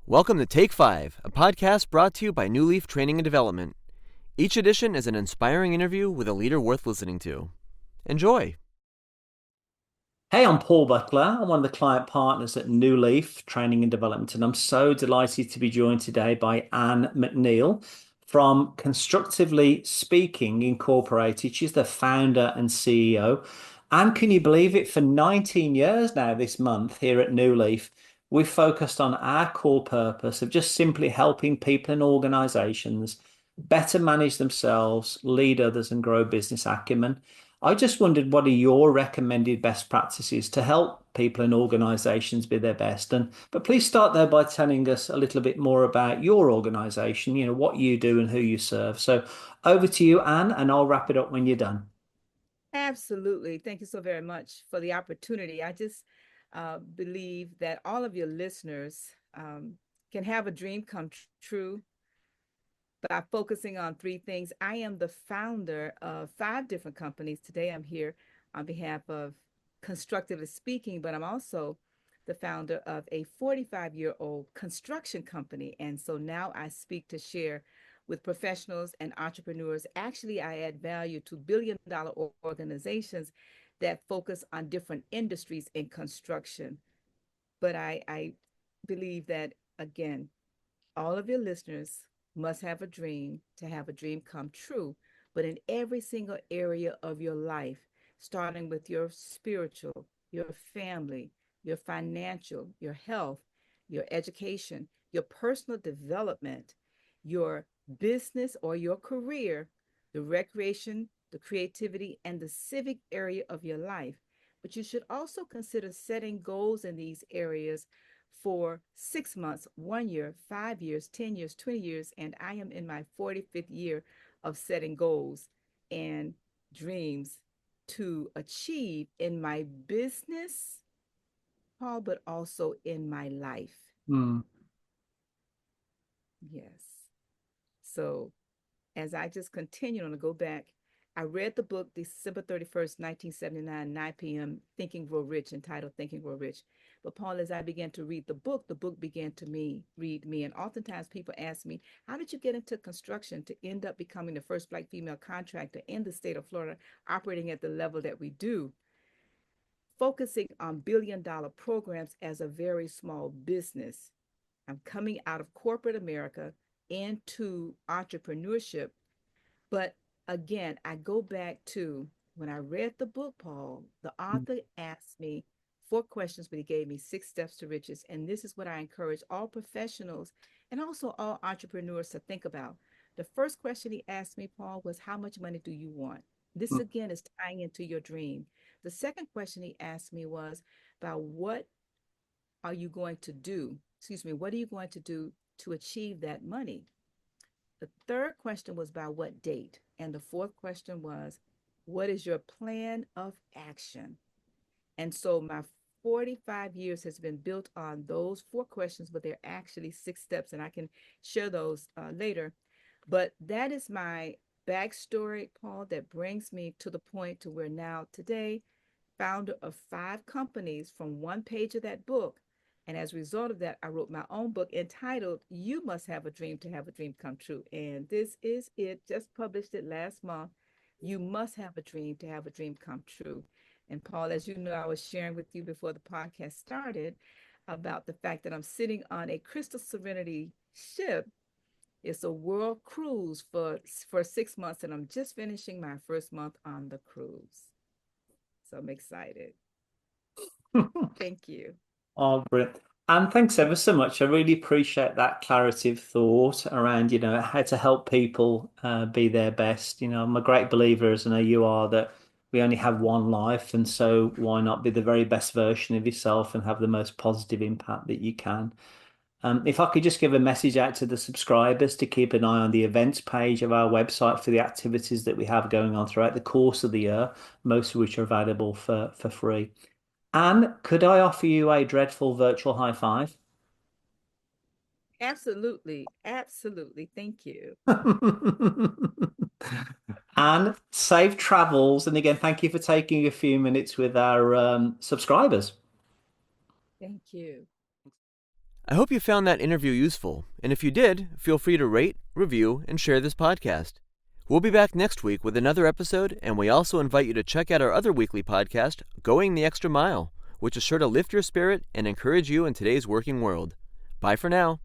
Welcome to Take 5, a podcast brought to you by Newleaf Training and Development. Each edition is an inspiring interview with a leader worth listening to. Enjoy! Hey, I'm Paul Butler. I'm one of the client partners at Newleaf Training and Development, and I'm so delighted to be joined today by Ann McNeil from Constructively Speaking Incorporated. She's the founder and CEO. And can you believe it? For 19 years now, this month here at Newleaf, we've focused on our core purpose of just simply helping people and organizations better manage themselves, lead others, and grow business acumen. I just wondered, what are your recommended best practices to help people and organizations be their best? But please start there by telling us a little bit more about your organization, what you do and who you serve. So over to you, Anne, and I'll wrap it up when you're done. Absolutely. Thank you so very much for the opportunity. I just believe that all of your listeners can have a dream come true by focusing on three things. I am the founder of 5 different companies. Today I'm here on behalf of Constructively Speaking, but I'm also the founder of a 45-year-old construction company. And so now I speak to share with professionals and entrepreneurs. Actually, I add value to billion-dollar organizations that focus on different industries in construction. But I believe that, again, all of your listeners must have a dream to have a dream come true, but in every single area of your life, starting with your spiritual, your family, your financial, your health, your education, your personal development, your business or your career, the recreation, the creativity, and the civic area of your life. But you should also consider setting goals in these areas for 6 months, 1 year, 5 years, 10 years, 20 years, and I am in my 45th year of setting goals and dreams to achieve in my business, Paul, but also in my life. Yes. So as I just continue on to go back, I read the book December 31st, 1979, 9 p.m., Think and Grow Rich, entitled Think and Grow Rich. But Paul, as I began to read the book began to read me. And oftentimes people ask me, how did you get into construction to end up becoming the first Black female contractor in the state of Florida, operating at the level that we do, focusing on billion-dollar programs as a very small business? I'm coming out of corporate America into entrepreneurship. But again, I go back to when I read the book, Paul, the author asked me 4 questions, but he gave me 6 steps to riches. And this is what I encourage all professionals and also all entrepreneurs to think about. The first question he asked me, Paul, was, how much money do you want? This again is tying into your dream. The second question he asked me was about what are you going to do? What are you going to do to achieve that money? The third question was about what date? And the fourth question was, what is your plan of action? And so my 45 years has been built on those 4 questions, but they're actually 6 steps, and I can share those later. But that is my backstory, Paul, that brings me to the point to where now today, founder of 5 companies from one page of that book. And as a result of that, I wrote my own book entitled, You Must Have a Dream to Have a Dream Come True. And this is it, just published it last month. You must have a dream to have a dream come true. And Paul, as you know, I was sharing with you before the podcast started about the fact that I'm sitting on a Crystal Serenity ship. It's a world cruise for 6 months, and I'm just finishing my first month on the cruise. So I'm excited. Thank you. Oh, brilliant. And thanks ever so much. I really appreciate that clarity of thought around, how to help people be their best. I'm a great believer, as I know you are, that we only have one life. And so why not be the very best version of yourself and have the most positive impact that you can? If I could just give a message out to the subscribers to keep an eye on the events page of our website for the activities that we have going on throughout the course of the year, most of which are available for free. Anne, could I offer you a dreadful virtual high five? Absolutely. Absolutely. Thank you. And safe travels. And again, thank you for taking a few minutes with our subscribers. Thank you. I hope you found that interview useful, and if you did, feel free to rate, review, and share this podcast. We'll be back next week with another episode, and we also invite you to check out our other weekly podcast, Going the Extra Mile, which is sure to lift your spirit and encourage you in today's working world. Bye for now.